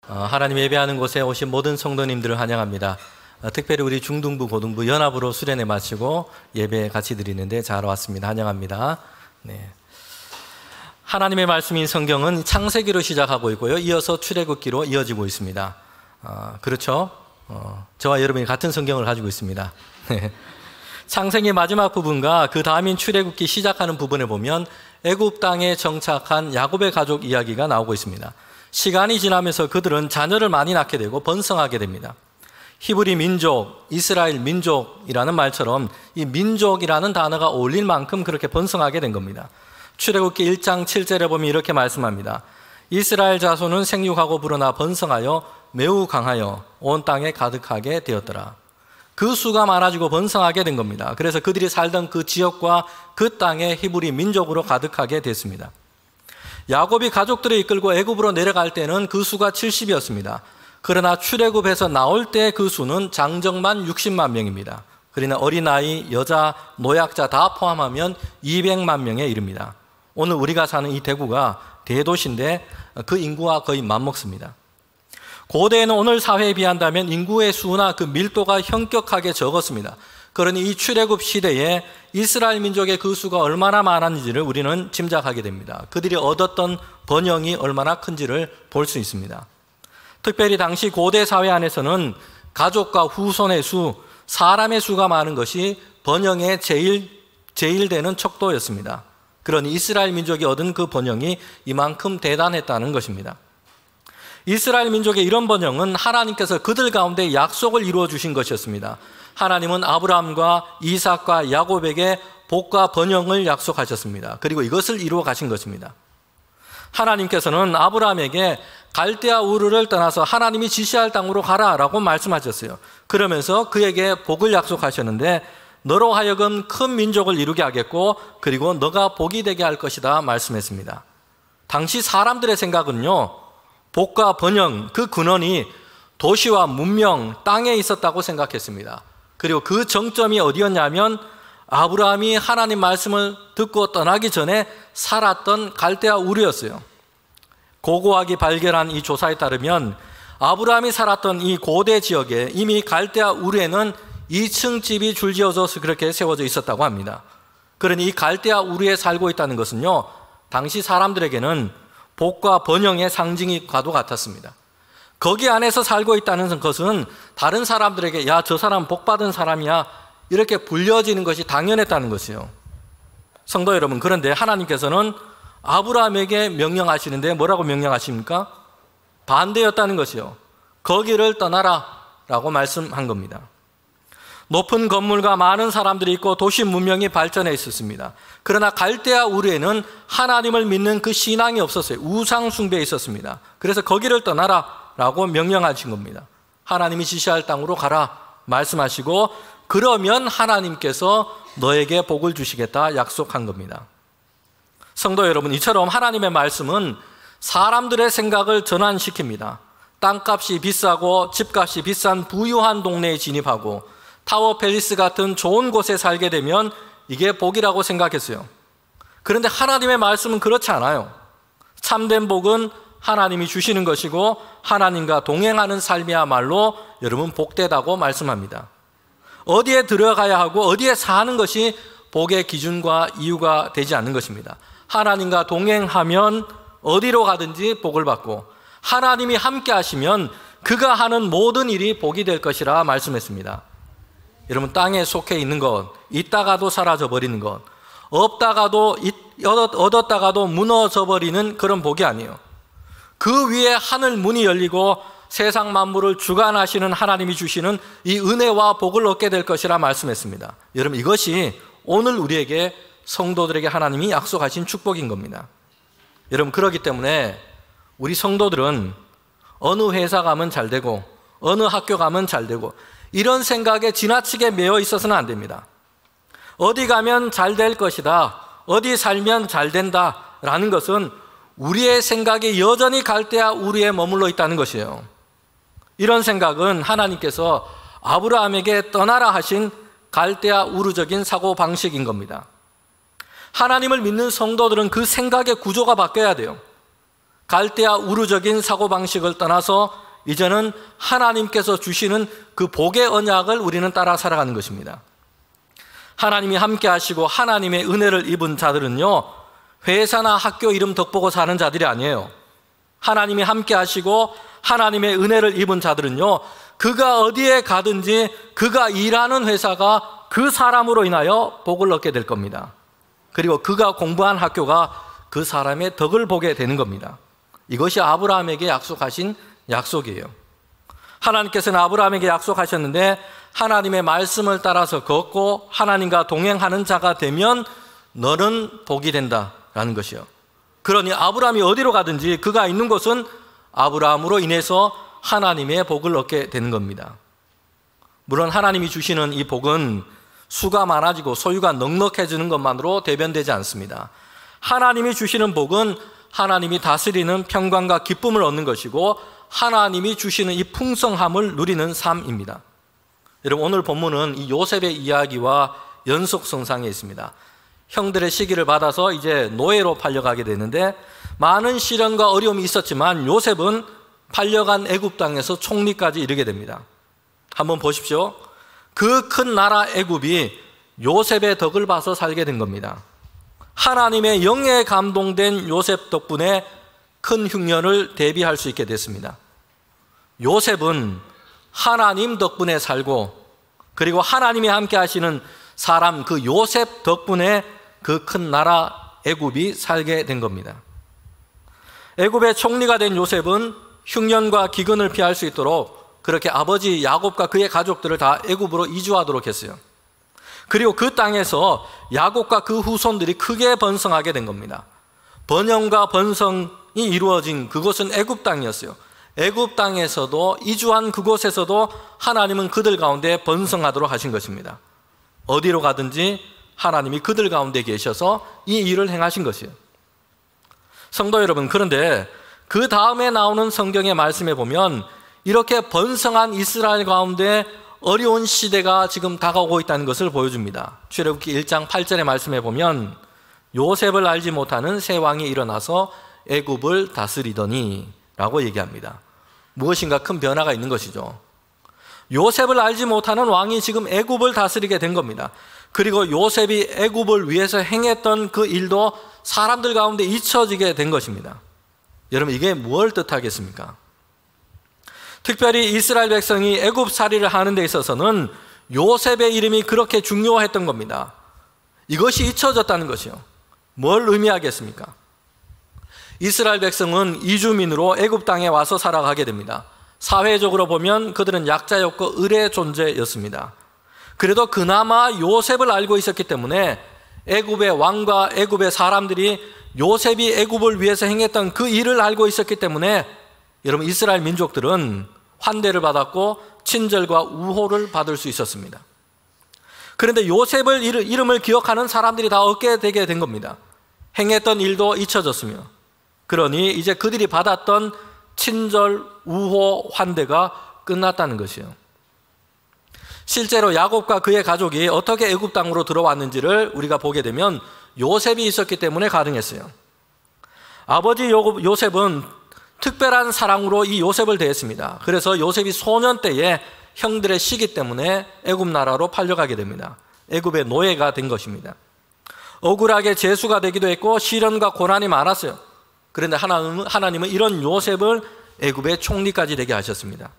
하나님 예배하는 곳에 오신 모든 성도님들을 환영합니다. 특별히 우리 중등부, 고등부 연합으로 수련회 마치고 예배 같이 드리는데 잘 왔습니다. 환영합니다. 네. 하나님의 말씀인 성경은 창세기로 시작하고 있고요. 이어서 출애굽기로 이어지고 있습니다. 그렇죠? 저와 여러분이 같은 성경을 가지고 있습니다. 창세기 마지막 부분과 그 다음인 출애굽기 시작하는 부분에 보면 애굽 땅에 정착한 야곱의 가족 이야기가 나오고 있습니다. 시간이 지나면서 그들은 자녀를 많이 낳게 되고 번성하게 됩니다. 히브리 민족, 이스라엘 민족이라는 말처럼 이 민족이라는 단어가 어울릴 만큼 그렇게 번성하게 된 겁니다. 출애굽기 1장 7절에 보면 이렇게 말씀합니다. 이스라엘 자손은 생육하고 불어나 번성하여 매우 강하여 온 땅에 가득하게 되었더라. 그 수가 많아지고 번성하게 된 겁니다. 그래서 그들이 살던 그 지역과 그 땅에 히브리 민족으로 가득하게 됐습니다. 야곱이 가족들을 이끌고 애굽으로 내려갈 때는 그 수가 70이었습니다. 그러나 출애굽해서 나올 때 그 수는 장정만 60만 명입니다. 그러나 어린아이, 여자, 노약자 다 포함하면 200만 명에 이릅니다. 오늘 우리가 사는 이 대구가 대도시인데 그 인구와 거의 맞먹습니다. 고대에는 오늘 사회에 비한다면 인구의 수나 그 밀도가 현격하게 적었습니다. 그러니 이 출애굽 시대에 이스라엘 민족의 그 수가 얼마나 많았는지를 우리는 짐작하게 됩니다. 그들이 얻었던 번영이 얼마나 큰지를 볼 수 있습니다. 특별히 당시 고대 사회 안에서는 가족과 후손의 수, 사람의 수가 많은 것이 번영의 제일 되는 척도였습니다. 그러니 이스라엘 민족이 얻은 그 번영이 이만큼 대단했다는 것입니다. 이스라엘 민족의 이런 번영은 하나님께서 그들 가운데 약속을 이루어 주신 것이었습니다. 하나님은 아브라함과 이삭과 야곱에게 복과 번영을 약속하셨습니다. 그리고 이것을 이루어 가신 것입니다. 하나님께서는 아브라함에게 갈대아 우르를 떠나서 하나님이 지시할 땅으로 가라라고 말씀하셨어요. 그러면서 그에게 복을 약속하셨는데 너로 하여금 큰 민족을 이루게 하겠고 그리고 너가 복이 되게 할 것이다 말씀했습니다. 당시 사람들의 생각은요, 복과 번영, 그 근원이 도시와 문명, 땅에 있었다고 생각했습니다. 그리고 그 정점이 어디였냐면 아브라함이 하나님 말씀을 듣고 떠나기 전에 살았던 갈대아 우르였어요. 고고학이 발견한 이 조사에 따르면 아브라함이 살았던 이 고대 지역에 이미 갈대아 우르에는 2층 집이 줄지어져서 그렇게 세워져 있었다고 합니다. 그러니 이 갈대아 우르에 살고 있다는 것은요, 당시 사람들에게는 복과 번영의 상징과도 같았습니다. 거기 안에서 살고 있다는 것은 다른 사람들에게 야, 저 사람 복 받은 사람이야 이렇게 불려지는 것이 당연했다는 것이에요. 성도 여러분, 그런데 하나님께서는 아브라함에게 명령하시는데 뭐라고 명령하십니까? 반대였다는 것이요. 거기를 떠나라 라고 말씀한 겁니다. 높은 건물과 많은 사람들이 있고 도시 문명이 발전해 있었습니다. 그러나 갈대아 우르에는 하나님을 믿는 그 신앙이 없었어요. 우상 숭배에 있었습니다. 그래서 거기를 떠나라 라고 명령하신 겁니다. 하나님이 지시할 땅으로 가라 말씀하시고 그러면 하나님께서 너에게 복을 주시겠다 약속한 겁니다. 성도 여러분, 이처럼 하나님의 말씀은 사람들의 생각을 전환시킵니다. 땅값이 비싸고 집값이 비싼 부유한 동네에 진입하고 타워 팰리스 같은 좋은 곳에 살게 되면 이게 복이라고 생각했어요. 그런데 하나님의 말씀은 그렇지 않아요. 참된 복은 하나님이 주시는 것이고 하나님과 동행하는 삶이야말로 여러분 복되다고 말씀합니다. 어디에 들어가야 하고 어디에 사는 것이 복의 기준과 이유가 되지 않는 것입니다. 하나님과 동행하면 어디로 가든지 복을 받고 하나님이 함께 하시면 그가 하는 모든 일이 복이 될 것이라 말씀했습니다. 여러분, 땅에 속해 있는 것, 있다가도 사라져 버리는 것, 없다가도 얻었다가도 무너져 버리는 그런 복이 아니에요. 그 위에 하늘 문이 열리고 세상 만물을 주관하시는 하나님이 주시는 이 은혜와 복을 얻게 될 것이라 말씀했습니다. 여러분, 이것이 오늘 우리에게 성도들에게 하나님이 약속하신 축복인 겁니다. 여러분, 그렇기 때문에 우리 성도들은 어느 회사 가면 잘 되고 어느 학교 가면 잘 되고 이런 생각에 지나치게 매여 있어서는 안 됩니다. 어디 가면 잘 될 것이다, 어디 살면 잘 된다라는 것은 우리의 생각이 여전히 갈대아 우르에 머물러 있다는 것이에요. 이런 생각은 하나님께서 아브라함에게 떠나라 하신 갈대아 우르적인 사고방식인 겁니다. 하나님을 믿는 성도들은 그 생각의 구조가 바뀌어야 돼요. 갈대아 우루적인 사고방식을 떠나서 이제는 하나님께서 주시는 그 복의 언약을 우리는 따라 살아가는 것입니다. 하나님이 함께 하시고 하나님의 은혜를 입은 자들은요, 회사나 학교 이름 덕보고 사는 자들이 아니에요. 하나님이 함께 하시고 하나님의 은혜를 입은 자들은요, 그가 어디에 가든지 그가 일하는 회사가 그 사람으로 인하여 복을 얻게 될 겁니다. 그리고 그가 공부한 학교가 그 사람의 덕을 보게 되는 겁니다. 이것이 아브라함에게 약속하신 약속이에요. 하나님께서는 아브라함에게 약속하셨는데 하나님의 말씀을 따라서 걷고 하나님과 동행하는 자가 되면 너는 복이 된다라는 것이요. 그러니 아브라함이 어디로 가든지 그가 있는 곳은 아브라함으로 인해서 하나님의 복을 얻게 되는 겁니다. 물론 하나님이 주시는 이 복은 수가 많아지고 소유가 넉넉해지는 것만으로 대변되지 않습니다. 하나님이 주시는 복은 하나님이 다스리는 평강과 기쁨을 얻는 것이고 하나님이 주시는 이 풍성함을 누리는 삶입니다. 여러분, 오늘 본문은 이 요셉의 이야기와 연속성상에 있습니다. 형들의 시기를 받아서 이제 노예로 팔려가게 되는데 많은 시련과 어려움이 있었지만 요셉은 팔려간 애굽 땅에서 총리까지 이르게 됩니다. 한번 보십시오. 그 큰 나라 애굽이 요셉의 덕을 봐서 살게 된 겁니다. 하나님의 영에 감동된 요셉 덕분에 큰 흉년을 대비할 수 있게 됐습니다. 요셉은 하나님 덕분에 살고 그리고 하나님이 함께 하시는 사람 그 요셉 덕분에 그 큰 나라 애굽이 살게 된 겁니다. 애굽의 총리가 된 요셉은 흉년과 기근을 피할 수 있도록 그렇게 아버지 야곱과 그의 가족들을 다 애굽으로 이주하도록 했어요. 그리고 그 땅에서 야곱과 그 후손들이 크게 번성하게 된 겁니다. 번영과 번성이 이루어진 그곳은 애굽 땅이었어요. 애굽 땅에서도 이주한 그곳에서도 하나님은 그들 가운데 번성하도록 하신 것입니다. 어디로 가든지 하나님이 그들 가운데 계셔서 이 일을 행하신 것이에요. 성도 여러분, 그런데 그 다음에 나오는 성경의 말씀에 보면 이렇게 번성한 이스라엘 가운데 어려운 시대가 지금 다가오고 있다는 것을 보여줍니다. 출애굽기 1장 8절의 말씀에 보면 요셉을 알지 못하는 새 왕이 일어나서 애굽을 다스리더니 라고 얘기합니다. 무엇인가 큰 변화가 있는 것이죠. 요셉을 알지 못하는 왕이 지금 애굽을 다스리게 된 겁니다. 그리고 요셉이 애굽을 위해서 행했던 그 일도 사람들 가운데 잊혀지게 된 것입니다. 여러분, 이게 무엇을 뜻하겠습니까? 특별히 이스라엘 백성이 애굽살이를 하는 데 있어서는 요셉의 이름이 그렇게 중요했던 겁니다. 이것이 잊혀졌다는 것이요. 뭘 의미하겠습니까? 이스라엘 백성은 이주민으로 애굽 땅에 와서 살아가게 됩니다. 사회적으로 보면 그들은 약자였고 을의 존재였습니다. 그래도 그나마 요셉을 알고 있었기 때문에 애굽의 왕과 애굽의 사람들이 요셉이 애굽을 위해서 행했던 그 일을 알고 있었기 때문에 여러분, 이스라엘 민족들은 환대를 받았고 친절과 우호를 받을 수 있었습니다. 그런데 요셉을 이름을 기억하는 사람들이 다 얻게 되게 된 겁니다. 행했던 일도 잊혀졌으며, 그러니 이제 그들이 받았던 친절, 우호, 환대가 끝났다는 것이에요. 실제로 야곱과 그의 가족이 어떻게 애굽 땅으로 들어왔는지를 우리가 보게 되면 요셉이 있었기 때문에 가능했어요. 아버지 요셉은 특별한 사랑으로 이 요셉을 대했습니다. 그래서 요셉이 소년 때에 형들의 시기 때문에 애굽 나라로 팔려가게 됩니다. 애굽의 노예가 된 것입니다. 억울하게 재수가 되기도 했고 시련과 고난이 많았어요. 그런데 하나님은 이런 요셉을 애굽의 총리까지 되게 하셨습니다.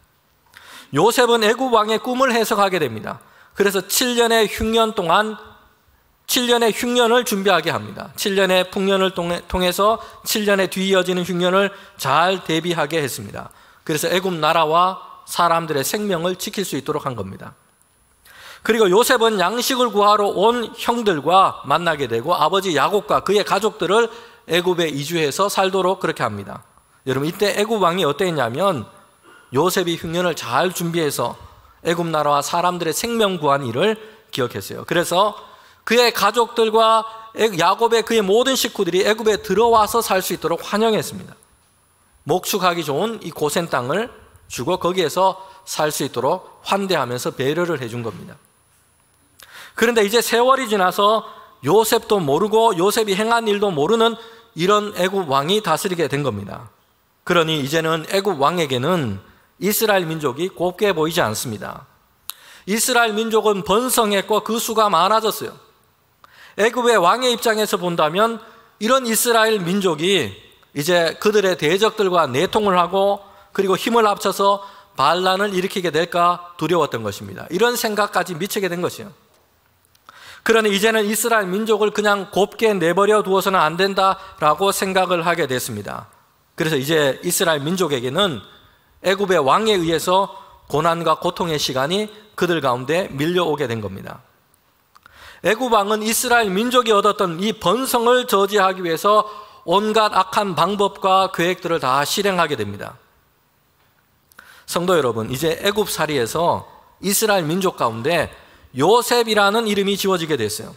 요셉은 애굽 왕의 꿈을 해석하게 됩니다. 그래서 7년의 흉년 동안 7년의 흉년을 준비하게 합니다. 7년의 풍년을 통해서 7년에 뒤이어지는 흉년을 잘 대비하게 했습니다. 그래서 애굽 나라와 사람들의 생명을 지킬 수 있도록 한 겁니다. 그리고 요셉은 양식을 구하러 온 형들과 만나게 되고 아버지 야곱과 그의 가족들을 애굽에 이주해서 살도록 그렇게 합니다. 여러분, 이때 애굽 왕이 어땠냐면 요셉이 흉년을 잘 준비해서 애굽 나라와 사람들의 생명 구한 일을 기억했어요. 그래서 그의 가족들과 야곱의 그의 모든 식구들이 애굽에 들어와서 살 수 있도록 환영했습니다. 목축하기 좋은 이 고센 땅을 주고 거기에서 살 수 있도록 환대하면서 배려를 해준 겁니다. 그런데 이제 세월이 지나서 요셉도 모르고 요셉이 행한 일도 모르는 이런 애굽 왕이 다스리게 된 겁니다. 그러니 이제는 애굽 왕에게는 이스라엘 민족이 곱게 보이지 않습니다. 이스라엘 민족은 번성했고 그 수가 많아졌어요. 애굽의 왕의 입장에서 본다면 이런 이스라엘 민족이 이제 그들의 대적들과 내통을 하고 그리고 힘을 합쳐서 반란을 일으키게 될까 두려웠던 것입니다. 이런 생각까지 미치게 된 것이에요. 그러니 이제는 이스라엘 민족을 그냥 곱게 내버려 두어서는 안 된다라고 생각을 하게 됐습니다. 그래서 이제 이스라엘 민족에게는 애굽의 왕에 의해서 고난과 고통의 시간이 그들 가운데 밀려오게 된 겁니다. 애굽 왕은 이스라엘 민족이 얻었던 이 번성을 저지하기 위해서 온갖 악한 방법과 계획들을 다 실행하게 됩니다. 성도 여러분, 이제 애굽살이에서 이스라엘 민족 가운데 요셉이라는 이름이 지어지게 됐어요.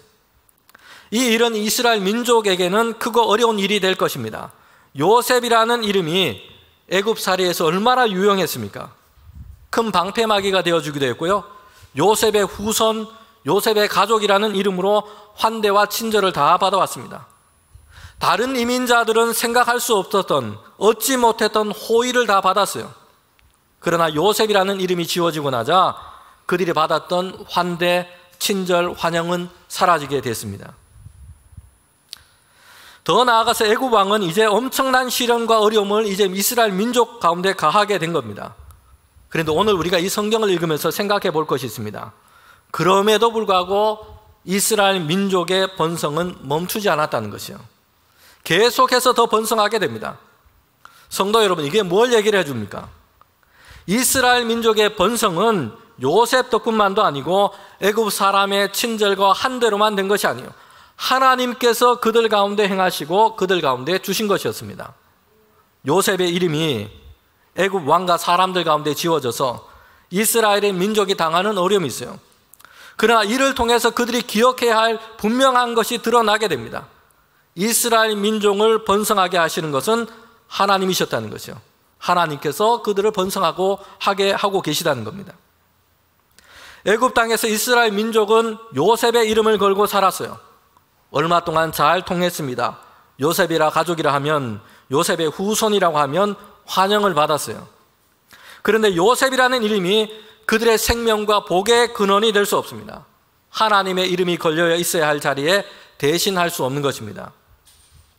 이 일은 이스라엘 민족에게는 크고 어려운 일이 될 것입니다. 요셉이라는 이름이 애굽살이에서 얼마나 유용했습니까? 큰 방패막이가 되어주기도 했고요. 요셉의 후손, 요셉의 가족이라는 이름으로 환대와 친절을 다 받아왔습니다. 다른 이민자들은 생각할 수 없었던, 얻지 못했던 호의를 다 받았어요. 그러나 요셉이라는 이름이 지어지고 나자 그들이 받았던 환대, 친절, 환영은 사라지게 됐습니다. 더 나아가서 애굽 왕은 이제 엄청난 시련과 어려움을 이제 이스라엘 민족 가운데 가하게 된 겁니다. 그런데 오늘 우리가 이 성경을 읽으면서 생각해 볼 것이 있습니다. 그럼에도 불구하고 이스라엘 민족의 번성은 멈추지 않았다는 것이요. 계속해서 더 번성하게 됩니다. 성도 여러분, 이게 뭘 얘기를 해줍니까? 이스라엘 민족의 번성은 요셉 덕분만도 아니고 애굽 사람의 친절과 한대로만 된 것이 아니에요. 하나님께서 그들 가운데 행하시고 그들 가운데 주신 것이었습니다. 요셉의 이름이 애굽 왕과 사람들 가운데 지어져서 이스라엘의 민족이 당하는 어려움이 있어요. 그러나 이를 통해서 그들이 기억해야 할 분명한 것이 드러나게 됩니다. 이스라엘 민족을 번성하게 하시는 것은 하나님이셨다는 것이요. 하나님께서 그들을 번성하고 하게 하고 계시다는 겁니다. 애굽 땅에서 이스라엘 민족은 요셉의 이름을 걸고 살았어요. 얼마 동안 잘 통했습니다. 요셉이라 가족이라 하면, 요셉의 후손이라고 하면 환영을 받았어요. 그런데 요셉이라는 이름이 그들의 생명과 복의 근원이 될 수 없습니다. 하나님의 이름이 걸려 있어야 할 자리에 대신할 수 없는 것입니다.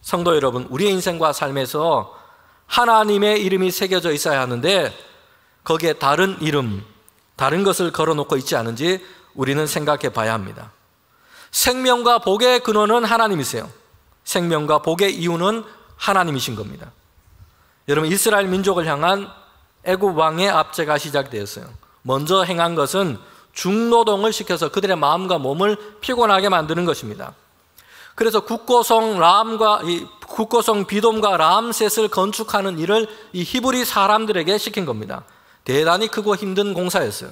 성도 여러분, 우리의 인생과 삶에서 하나님의 이름이 새겨져 있어야 하는데 거기에 다른 이름, 다른 것을 걸어놓고 있지 않은지 우리는 생각해 봐야 합니다. 생명과 복의 근원은 하나님이세요. 생명과 복의 이유는 하나님이신 겁니다. 여러분, 이스라엘 민족을 향한 애굽 왕의 압제가 시작되었어요. 먼저 행한 것은 중노동을 시켜서 그들의 마음과 몸을 피곤하게 만드는 것입니다. 그래서 국고성 비돔과 람셋을 건축하는 일을 이 히브리 사람들에게 시킨 겁니다. 대단히 크고 힘든 공사였어요.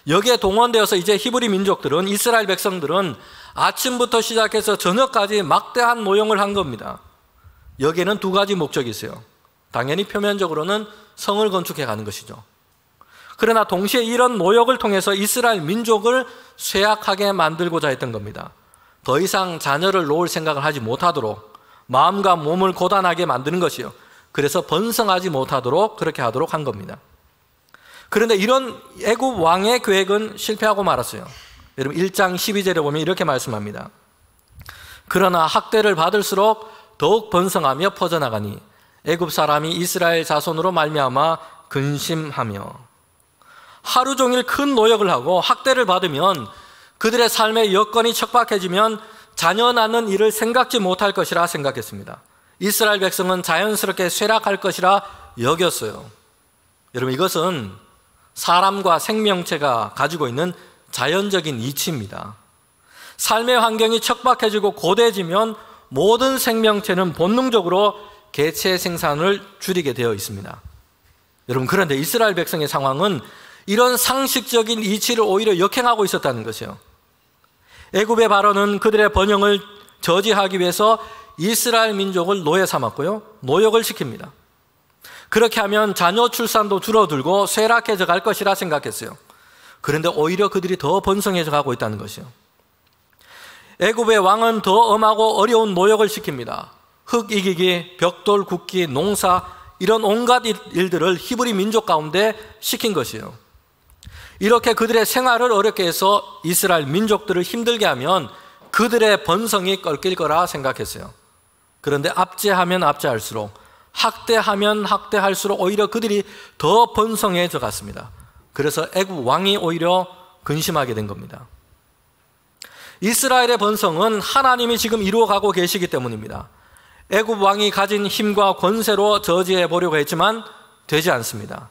여기에 동원되어서 이제 히브리 민족들은, 이스라엘 백성들은 아침부터 시작해서 저녁까지 막대한 노용을 한 겁니다. 여기에는 두 가지 목적이 있어요. 당연히 표면적으로는 성을 건축해 가는 것이죠. 그러나 동시에 이런 노역을 통해서 이스라엘 민족을 쇠약하게 만들고자 했던 겁니다. 더 이상 자녀를 놓을 생각을 하지 못하도록, 마음과 몸을 고단하게 만드는 것이요. 그래서 번성하지 못하도록 그렇게 하도록 한 겁니다. 그런데 이런 애굽 왕의 계획은 실패하고 말았어요. 여러분, 1장 12절에 보면 이렇게 말씀합니다. 그러나 학대를 받을수록 더욱 번성하며 퍼져나가니 애굽 사람이 이스라엘 자손으로 말미암아 근심하며. 하루 종일 큰 노역을 하고 학대를 받으면 그들의 삶의 여건이 척박해지면 자녀 낳는 일을 생각지 못할 것이라 생각했습니다. 이스라엘 백성은 자연스럽게 쇠락할 것이라 여겼어요. 여러분, 이것은 사람과 생명체가 가지고 있는 자연적인 이치입니다. 삶의 환경이 척박해지고 고대해지면 모든 생명체는 본능적으로 개체 생산을 줄이게 되어 있습니다. 여러분, 그런데 이스라엘 백성의 상황은 이런 상식적인 이치를 오히려 역행하고 있었다는 것이에요. 애굽의 바로는 그들의 번영을 저지하기 위해서 이스라엘 민족을 노예 삼았고요, 노역을 시킵니다. 그렇게 하면 자녀 출산도 줄어들고 쇠락해져 갈 것이라 생각했어요. 그런데 오히려 그들이 더 번성해져 가고 있다는 것이요. 애굽의 왕은 더 엄하고 어려운 노역을 시킵니다. 흙 이기기, 벽돌 굽기, 농사, 이런 온갖 일들을 히브리 민족 가운데 시킨 것이에요. 이렇게 그들의 생활을 어렵게 해서 이스라엘 민족들을 힘들게 하면 그들의 번성이 꺾일 거라 생각했어요. 그런데 압제하면 압제할수록, 학대하면 학대할수록 오히려 그들이 더 번성해져 갔습니다. 그래서 애굽 왕이 오히려 근심하게 된 겁니다. 이스라엘의 번성은 하나님이 지금 이루어가고 계시기 때문입니다. 애굽 왕이 가진 힘과 권세로 저지해 보려고 했지만 되지 않습니다.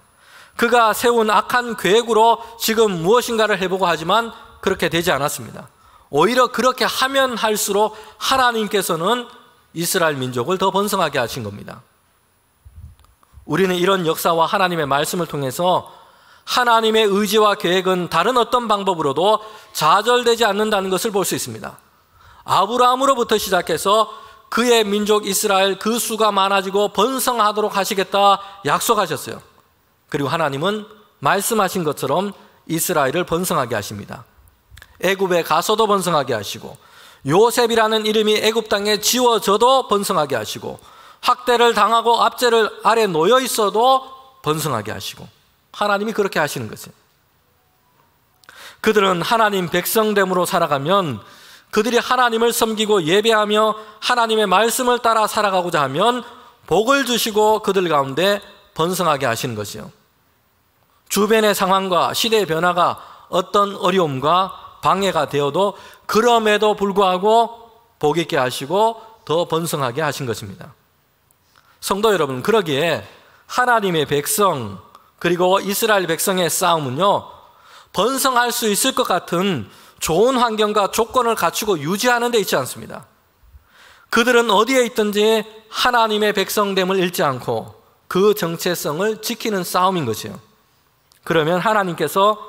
그가 세운 악한 계획으로 지금 무엇인가를 해보고 하지만 그렇게 되지 않았습니다. 오히려 그렇게 하면 할수록 하나님께서는 이스라엘 민족을 더 번성하게 하신 겁니다. 우리는 이런 역사와 하나님의 말씀을 통해서 하나님의 의지와 계획은 다른 어떤 방법으로도 좌절되지 않는다는 것을 볼 수 있습니다. 아브라함으로부터 시작해서 그의 민족 이스라엘 그 수가 많아지고 번성하도록 하시겠다 약속하셨어요. 그리고 하나님은 말씀하신 것처럼 이스라엘을 번성하게 하십니다. 애굽에 가서도 번성하게 하시고, 요셉이라는 이름이 애굽 땅에 지워져도 번성하게 하시고, 학대를 당하고 압제를 아래 놓여 있어도 번성하게 하시고, 하나님이 그렇게 하시는 것이에요. 그들은 하나님 백성됨으로 살아가면, 그들이 하나님을 섬기고 예배하며 하나님의 말씀을 따라 살아가고자 하면 복을 주시고 그들 가운데 번성하게 하시는 것이요. 주변의 상황과 시대의 변화가 어떤 어려움과 방해가 되어도 그럼에도 불구하고 복 있게 하시고 더 번성하게 하신 것입니다. 성도 여러분, 그러기에 하나님의 백성 그리고 이스라엘 백성의 싸움은요, 번성할 수 있을 것 같은 좋은 환경과 조건을 갖추고 유지하는 데 있지 않습니다. 그들은 어디에 있든지 하나님의 백성됨을 잃지 않고 그 정체성을 지키는 싸움인 것이에요. 그러면 하나님께서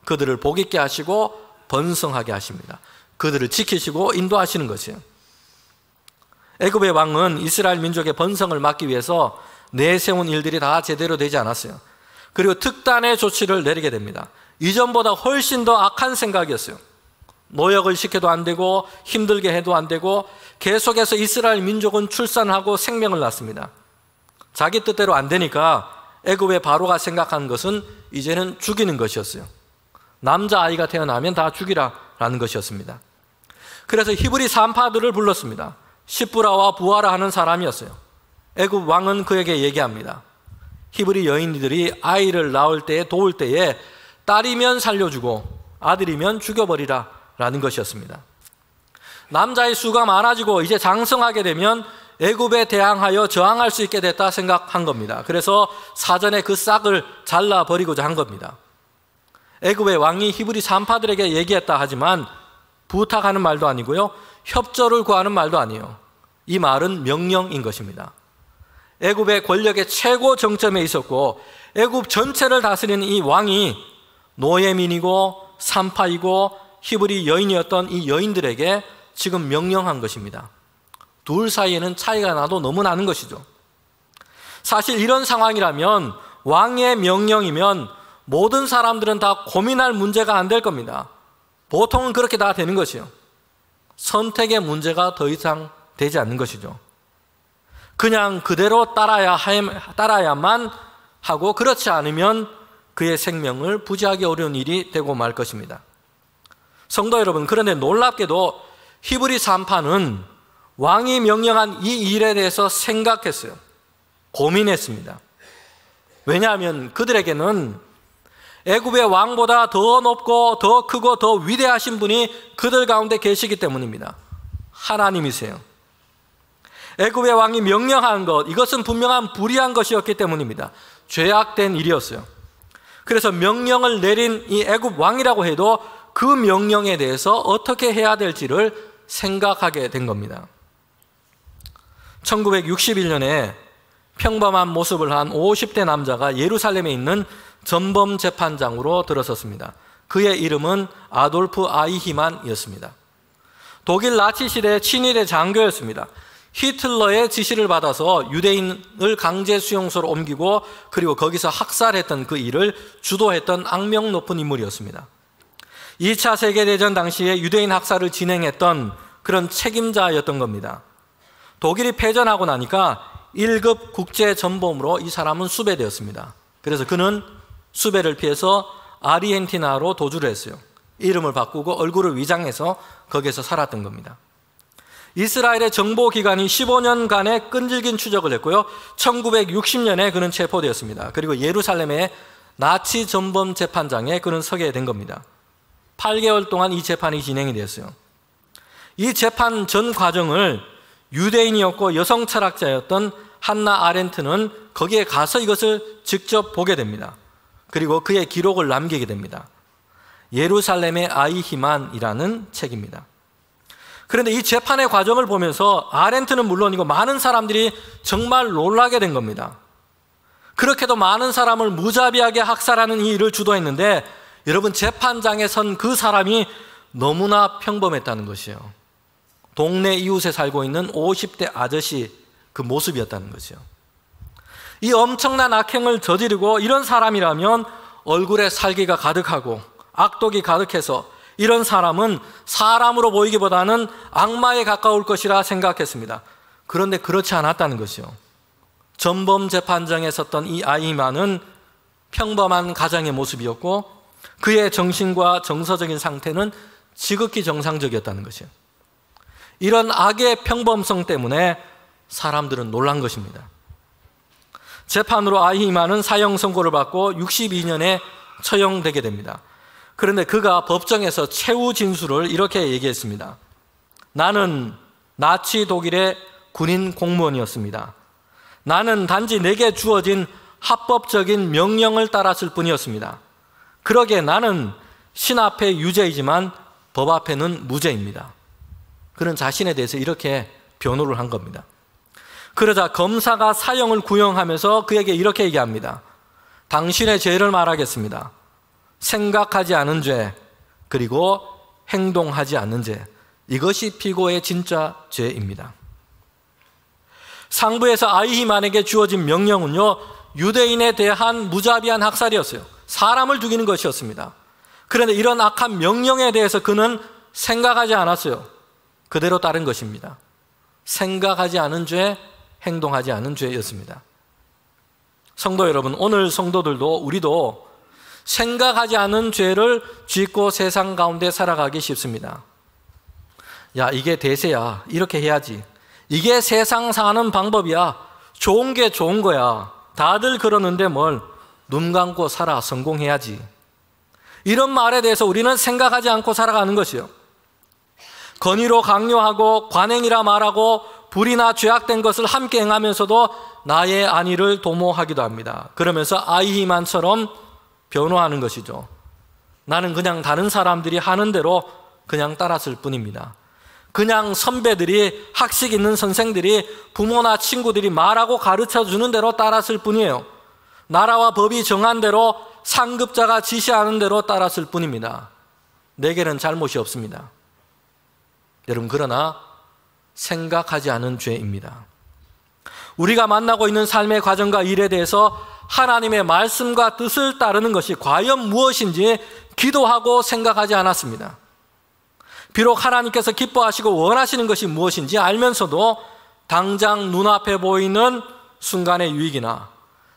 그들을 복 있게 하시고 번성하게 하십니다. 그들을 지키시고 인도하시는 것이에요. 애굽의 왕은 이스라엘 민족의 번성을 막기 위해서 내세운 일들이 다 제대로 되지 않았어요. 그리고 특단의 조치를 내리게 됩니다. 이전보다 훨씬 더 악한 생각이었어요. 노역을 시켜도 안 되고 힘들게 해도 안 되고 계속해서 이스라엘 민족은 출산하고 생명을 낳습니다. 자기 뜻대로 안 되니까 애굽의 바로가 생각한 것은 이제는 죽이는 것이었어요. 남자아이가 태어나면 다 죽이라라는 것이었습니다. 그래서 히브리 산파들을 불렀습니다. 시브라와 부하라 하는 사람이었어요. 애굽 왕은 그에게 얘기합니다. 히브리 여인들이 아이를 낳을 때에 도울 때에 딸이면 살려주고 아들이면 죽여버리라 라는 것이었습니다. 남자의 수가 많아지고 이제 장성하게 되면 애굽에 대항하여 저항할 수 있게 됐다 생각한 겁니다. 그래서 사전에 그 싹을 잘라버리고자 한 겁니다. 애굽의 왕이 히브리 산파들에게 얘기했다 하지만 부탁하는 말도 아니고요, 협조를 구하는 말도 아니에요. 이 말은 명령인 것입니다. 애굽의 권력의 최고 정점에 있었고 애굽 전체를 다스리는 이 왕이 노예민이고 산파이고 히브리 여인이었던 이 여인들에게 지금 명령한 것입니다. 둘 사이에는 차이가 나도 너무 나는 것이죠. 사실 이런 상황이라면 왕의 명령이면 모든 사람들은 다 고민할 문제가 안 될 겁니다. 보통은 그렇게 다 되는 것이요. 선택의 문제가 더 이상 되지 않는 것이죠. 그냥 그대로 따라야만 하고 그렇지 않으면 그의 생명을 부지하기 어려운 일이 되고 말 것입니다. 성도 여러분, 그런데 놀랍게도 히브리 산파는 왕이 명령한 이 일에 대해서 생각했어요. 고민했습니다. 왜냐하면 그들에게는 애굽의 왕보다 더 높고 더 크고 더 위대하신 분이 그들 가운데 계시기 때문입니다. 하나님이세요. 애굽의 왕이 명령한 것, 이것은 분명한 불의한 것이었기 때문입니다. 죄악된 일이었어요. 그래서 명령을 내린 이 애굽 왕이라고 해도 그 명령에 대해서 어떻게 해야 될지를 생각하게 된 겁니다. 1961년에 평범한 모습을 한 50대 남자가 예루살렘에 있는 전범 재판장으로 들어섰습니다. 그의 이름은 아돌프 아이히만이었습니다. 독일 나치 시대의 친일의 장교였습니다. 히틀러의 지시를 받아서 유대인을 강제 수용소로 옮기고 그리고 거기서 학살했던 그 일을 주도했던 악명 높은 인물이었습니다. 2차 세계대전 당시에 유대인 학살을 진행했던 그런 책임자였던 겁니다. 독일이 패전하고 나니까 1급 국제전범으로 이 사람은 수배되었습니다. 그래서 그는 수배를 피해서 아르헨티나로 도주를 했어요. 이름을 바꾸고 얼굴을 위장해서 거기에서 살았던 겁니다. 이스라엘의 정보기관이 15년간의 끈질긴 추적을 했고요. 1960년에 그는 체포되었습니다. 그리고 예루살렘의 나치 전범 재판장에 그는 서게 된 겁니다. 8개월 동안 이 재판이 진행이 되었어요. 이 재판 전 과정을 유대인이었고 여성 철학자였던 한나 아렌트는 거기에 가서 이것을 직접 보게 됩니다. 그리고 그의 기록을 남기게 됩니다. 예루살렘의 아이히만이라는 책입니다. 그런데 이 재판의 과정을 보면서 아렌트는 물론이고 많은 사람들이 정말 놀라게 된 겁니다. 그렇게도 많은 사람을 무자비하게 학살하는 이 일을 주도했는데 여러분, 재판장에 선 그 사람이 너무나 평범했다는 것이에요. 동네 이웃에 살고 있는 50대 아저씨 그 모습이었다는 것이요. 이 엄청난 악행을 저지르고 이런 사람이라면 얼굴에 살기가 가득하고 악독이 가득해서 이런 사람은 사람으로 보이기보다는 악마에 가까울 것이라 생각했습니다. 그런데 그렇지 않았다는 것이요. 전범 재판장에 섰던 이 아이만은 평범한 가장의 모습이었고 그의 정신과 정서적인 상태는 지극히 정상적이었다는 것이요. 이런 악의 평범성 때문에 사람들은 놀란 것입니다. 재판으로 아히만은 사형 선고를 받고 62년에 처형되게 됩니다. 그런데 그가 법정에서 최후 진술을 이렇게 얘기했습니다. 나는 나치 독일의 군인 공무원이었습니다. 나는 단지 내게 주어진 합법적인 명령을 따랐을 뿐이었습니다. 그러기에 나는 신 앞에 유죄이지만 법 앞에는 무죄입니다. 그는 자신에 대해서 이렇게 변호를 한 겁니다. 그러자 검사가 사형을 구형하면서 그에게 이렇게 얘기합니다. 당신의 죄를 말하겠습니다. 생각하지 않은 죄, 그리고 행동하지 않는 죄, 이것이 피고의 진짜 죄입니다. 상부에서 아이히만에게 주어진 명령은요, 유대인에 대한 무자비한 학살이었어요. 사람을 죽이는 것이었습니다. 그런데 이런 악한 명령에 대해서 그는 생각하지 않았어요. 그대로 따른 것입니다. 생각하지 않은 죄, 행동하지 않은 죄였습니다. 성도 여러분, 오늘 성도들도 우리도 생각하지 않은 죄를 짓고 세상 가운데 살아가기 쉽습니다. 야, 이게 대세야. 이렇게 해야지. 이게 세상 사는 방법이야. 좋은 게 좋은 거야. 다들 그러는데 뭘, 눈 감고 살아. 성공해야지. 이런 말에 대해서 우리는 생각하지 않고 살아가는 것이요. 권위로 강요하고 관행이라 말하고 불이나 죄악된 것을 함께 행하면서도 나의 안위를 도모하기도 합니다. 그러면서 아이히만처럼 변호하는 것이죠. 나는 그냥 다른 사람들이 하는 대로 그냥 따랐을 뿐입니다. 그냥 선배들이, 학식 있는 선생들이, 부모나 친구들이 말하고 가르쳐 주는 대로 따랐을 뿐이에요. 나라와 법이 정한 대로, 상급자가 지시하는 대로 따랐을 뿐입니다. 내게는 잘못이 없습니다. 여러분, 그러나 생각하지 않은 죄입니다. 우리가 만나고 있는 삶의 과정과 일에 대해서 하나님의 말씀과 뜻을 따르는 것이 과연 무엇인지 기도하고 생각하지 않았습니다. 비록 하나님께서 기뻐하시고 원하시는 것이 무엇인지 알면서도 당장 눈앞에 보이는 순간의 유익이나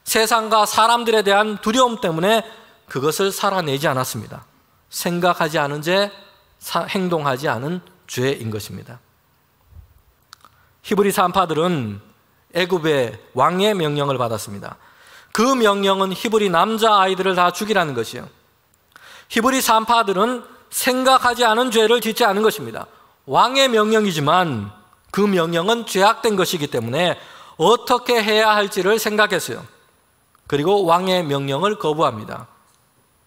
세상과 사람들에 대한 두려움 때문에 그것을 살아내지 않았습니다. 생각하지 않은 죄, 행동하지 않은 죄인 것입니다. 히브리 산파들은 애굽의 왕의 명령을 받았습니다. 그 명령은 히브리 남자아이들을 다 죽이라는 것이에요. 히브리 산파들은 생각하지 않은 죄를 짓지 않은 것입니다. 왕의 명령이지만 그 명령은 죄악된 것이기 때문에 어떻게 해야 할지를 생각했어요. 그리고 왕의 명령을 거부합니다.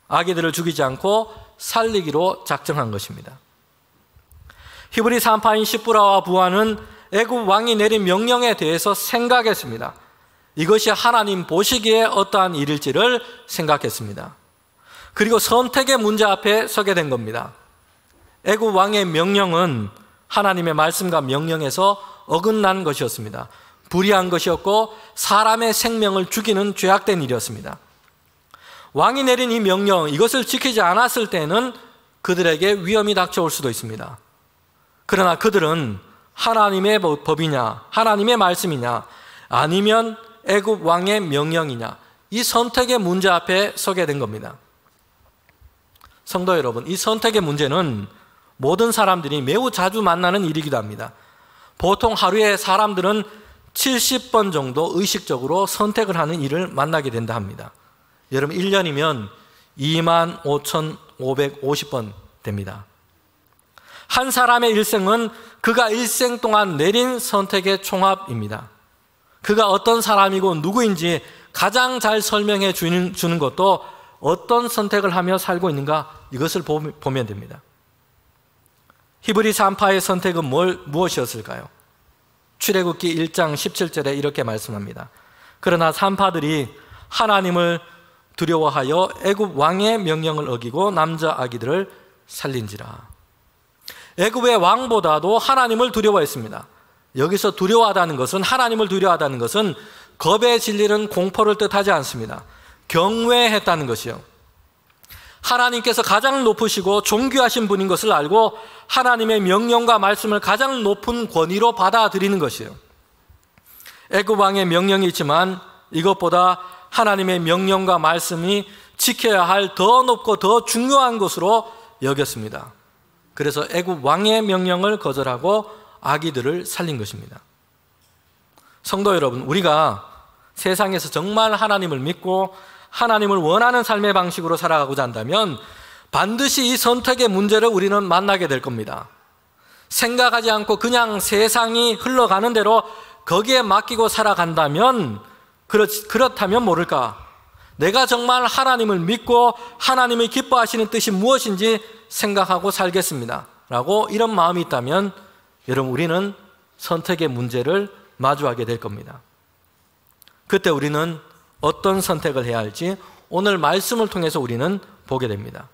아기들을 죽이지 않고 살리기로 작정한 것입니다. 히브리 산파인 시브라와 부하는 애굽 왕이 내린 명령에 대해서 생각했습니다. 이것이 하나님 보시기에 어떠한 일일지를 생각했습니다. 그리고 선택의 문제 앞에 서게 된 겁니다. 애굽 왕의 명령은 하나님의 말씀과 명령에서 어긋난 것이었습니다. 불의한 것이었고 사람의 생명을 죽이는 죄악된 일이었습니다. 왕이 내린 이 명령, 이것을 지키지 않았을 때는 그들에게 위험이 닥쳐올 수도 있습니다. 그러나 그들은 하나님의 법이냐, 하나님의 말씀이냐, 아니면 애굽 왕의 명령이냐, 이 선택의 문제 앞에 서게 된 겁니다. 성도 여러분, 이 선택의 문제는 모든 사람들이 매우 자주 만나는 일이기도 합니다. 보통 하루에 사람들은 70번 정도 의식적으로 선택을 하는 일을 만나게 된다 합니다. 여러분, 1년이면 25,550번 됩니다. 한 사람의 일생은 그가 일생 동안 내린 선택의 총합입니다. 그가 어떤 사람이고 누구인지 가장 잘 설명해 주는 것도 어떤 선택을 하며 살고 있는가, 이것을 보면 됩니다. 히브리 산파의 선택은 무엇이었을까요? 출애굽기 1장 17절에 이렇게 말씀합니다. 그러나 산파들이 하나님을 두려워하여 애굽 왕의 명령을 어기고 남자 아기들을 살린지라. 애굽의 왕보다도 하나님을 두려워했습니다. 여기서 두려워하다는 것은, 하나님을 두려워하다는 것은 겁에 질리는 공포를 뜻하지 않습니다. 경외했다는 것이요, 하나님께서 가장 높으시고 존귀하신 분인 것을 알고 하나님의 명령과 말씀을 가장 높은 권위로 받아들이는 것이요, 애굽 왕의 명령이 있지만 이것보다 하나님의 명령과 말씀이 지켜야 할 더 높고 더 중요한 것으로 여겼습니다. 그래서 애굽 왕의 명령을 거절하고 아기들을 살린 것입니다. 성도 여러분, 우리가 세상에서 정말 하나님을 믿고 하나님을 원하는 삶의 방식으로 살아가고자 한다면 반드시 이 선택의 문제를 우리는 만나게 될 겁니다. 생각하지 않고 그냥 세상이 흘러가는 대로 거기에 맡기고 살아간다면, 그렇다면 모를까, 내가 정말 하나님을 믿고 하나님이 기뻐하시는 뜻이 무엇인지 생각하고 살겠습니다 라고 이런 마음이 있다면, 여러분, 우리는 선택의 문제를 마주하게 될 겁니다. 그때 우리는 어떤 선택을 해야 할지 오늘 말씀을 통해서 우리는 보게 됩니다.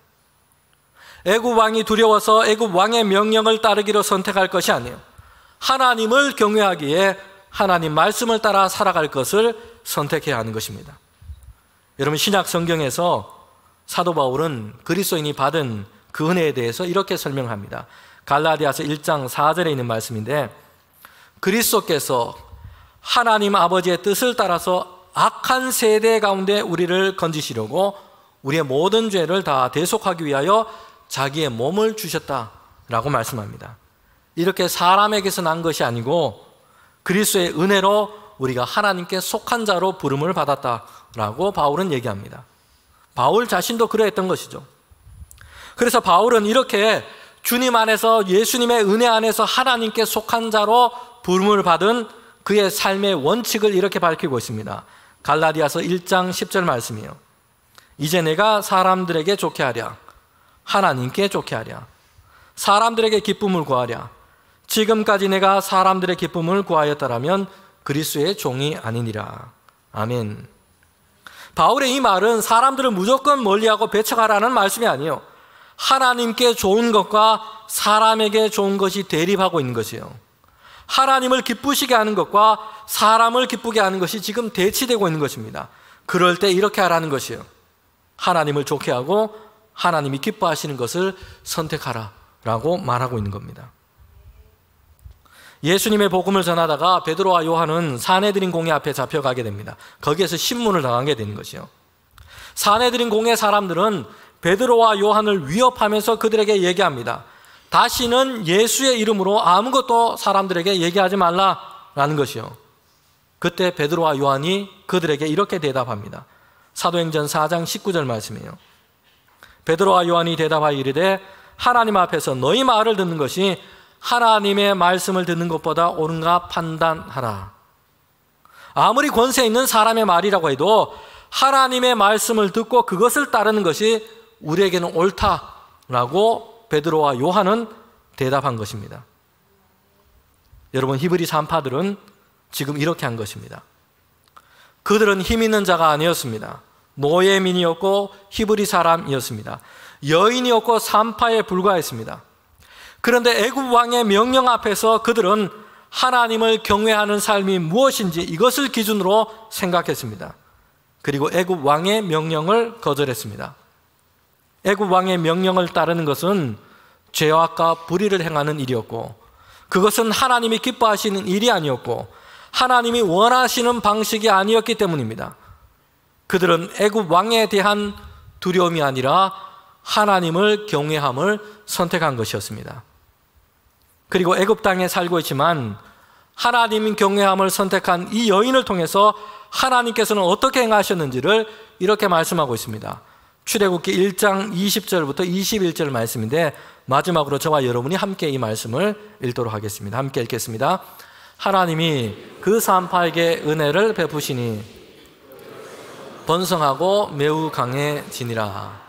애굽 왕이 두려워서 애굽 왕의 명령을 따르기로 선택할 것이 아니에요. 하나님을 경외하기에 하나님 말씀을 따라 살아갈 것을 선택해야 하는 것입니다. 여러분, 신약 성경에서 사도 바울은 그리스도인이 받은 그 은혜에 대해서 이렇게 설명합니다. 갈라디아서 1장 4절에 있는 말씀인데, 그리스도께서 하나님 아버지의 뜻을 따라서 악한 세대 가운데 우리를 건지시려고 우리의 모든 죄를 다 대속하기 위하여 자기의 몸을 주셨다라고 말씀합니다. 이렇게 사람에게서 난 것이 아니고 그리스도의 은혜로 우리가 하나님께 속한 자로 부름을 받았다라고 바울은 얘기합니다. 바울 자신도 그러했던 것이죠. 그래서 바울은 이렇게 주님 안에서, 예수님의 은혜 안에서 하나님께 속한 자로 부름을 받은 그의 삶의 원칙을 이렇게 밝히고 있습니다. 갈라디아서 1장 10절 말씀이에요. 이제 내가 사람들에게 좋게 하랴, 하나님께 좋게 하랴, 사람들에게 기쁨을 구하랴. 지금까지 내가 사람들의 기쁨을 구하였다라면 그리스도의 종이 아니니라. 아멘. 바울의 이 말은 사람들을 무조건 멀리하고 배척하라는 말씀이 아니에요. 하나님께 좋은 것과 사람에게 좋은 것이 대립하고 있는 것이에요. 하나님을 기쁘시게 하는 것과 사람을 기쁘게 하는 것이 지금 대치되고 있는 것입니다. 그럴 때 이렇게 하라는 것이에요. 하나님을 좋게 하고 하나님이 기뻐하시는 것을 선택하라라고 말하고 있는 겁니다. 예수님의 복음을 전하다가 베드로와 요한은 산헤드린 공회 앞에 잡혀가게 됩니다. 거기에서 신문을 당하게 되는 것이요. 산헤드린 공회 사람들은 베드로와 요한을 위협하면서 그들에게 얘기합니다. 다시는 예수의 이름으로 아무것도 사람들에게 얘기하지 말라라는 것이요. 그때 베드로와 요한이 그들에게 이렇게 대답합니다. 사도행전 4장 19절 말씀이에요. 베드로와 요한이 대답하여 이르되 하나님 앞에서 너희 말을 듣는 것이 하나님의 말씀을 듣는 것보다 옳은가 판단하라. 아무리 권세 있는 사람의 말이라고 해도 하나님의 말씀을 듣고 그것을 따르는 것이 우리에게는 옳다라고 베드로와 요한은 대답한 것입니다. 여러분, 히브리 산파들은 지금 이렇게 한 것입니다. 그들은 힘 있는 자가 아니었습니다. 노예민이었고 히브리 사람이었습니다. 여인이었고 산파에 불과했습니다. 그런데 애굽 왕의 명령 앞에서 그들은 하나님을 경외하는 삶이 무엇인지 이것을 기준으로 생각했습니다. 그리고 애굽 왕의 명령을 거절했습니다. 애굽 왕의 명령을 따르는 것은 죄악과 불의를 행하는 일이었고, 그것은 하나님이 기뻐하시는 일이 아니었고, 하나님이 원하시는 방식이 아니었기 때문입니다. 그들은 애굽 왕에 대한 두려움이 아니라 하나님을 경외함을 선택한 것이었습니다. 그리고 애굽 땅에 살고 있지만 하나님 경외함을 선택한 이 여인을 통해서 하나님께서는 어떻게 행하셨는지를 이렇게 말씀하고 있습니다. 출애굽기 1장 20절부터 21절 말씀인데 마지막으로 저와 여러분이 함께 이 말씀을 읽도록 하겠습니다. 함께 읽겠습니다. 하나님이 그 산파에게 은혜를 베푸시니 번성하고 매우 강해지니라.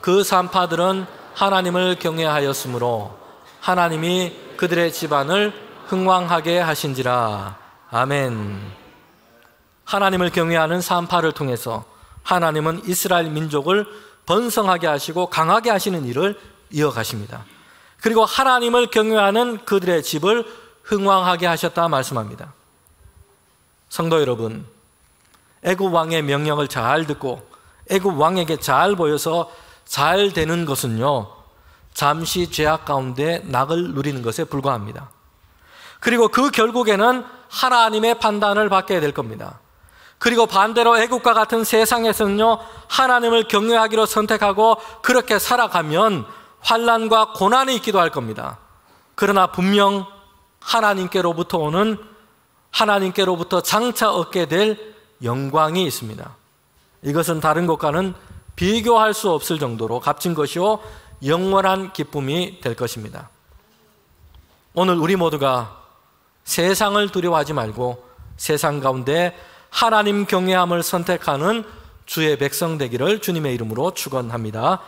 그 산파들은 하나님을 경외하였으므로 하나님이 그들의 집안을 흥왕하게 하신지라. 아멘. 하나님을 경외하는 산파를 통해서 하나님은 이스라엘 민족을 번성하게 하시고 강하게 하시는 일을 이어가십니다. 그리고 하나님을 경외하는 그들의 집을 흥왕하게 하셨다 말씀합니다. 성도 여러분, 애굽 왕의 명령을 잘 듣고 애굽 왕에게 잘 보여서 잘 되는 것은요, 잠시 죄악 가운데 낙을 누리는 것에 불과합니다. 그리고 그 결국에는 하나님의 판단을 받게 될 겁니다. 그리고 반대로 애국과 같은 세상에서는요, 하나님을 경외하기로 선택하고 그렇게 살아가면 환난과 고난이 있기도 할 겁니다. 그러나 분명 하나님께로부터 오는, 하나님께로부터 장차 얻게 될 영광이 있습니다. 이것은 다른 것과는 비교할 수 없을 정도로 값진 것이요 영원한 기쁨이 될 것입니다. 오늘 우리 모두가 세상을 두려워하지 말고 세상 가운데 하나님 경외함을 선택하는 주의 백성 되기를 주님의 이름으로 축원합니다.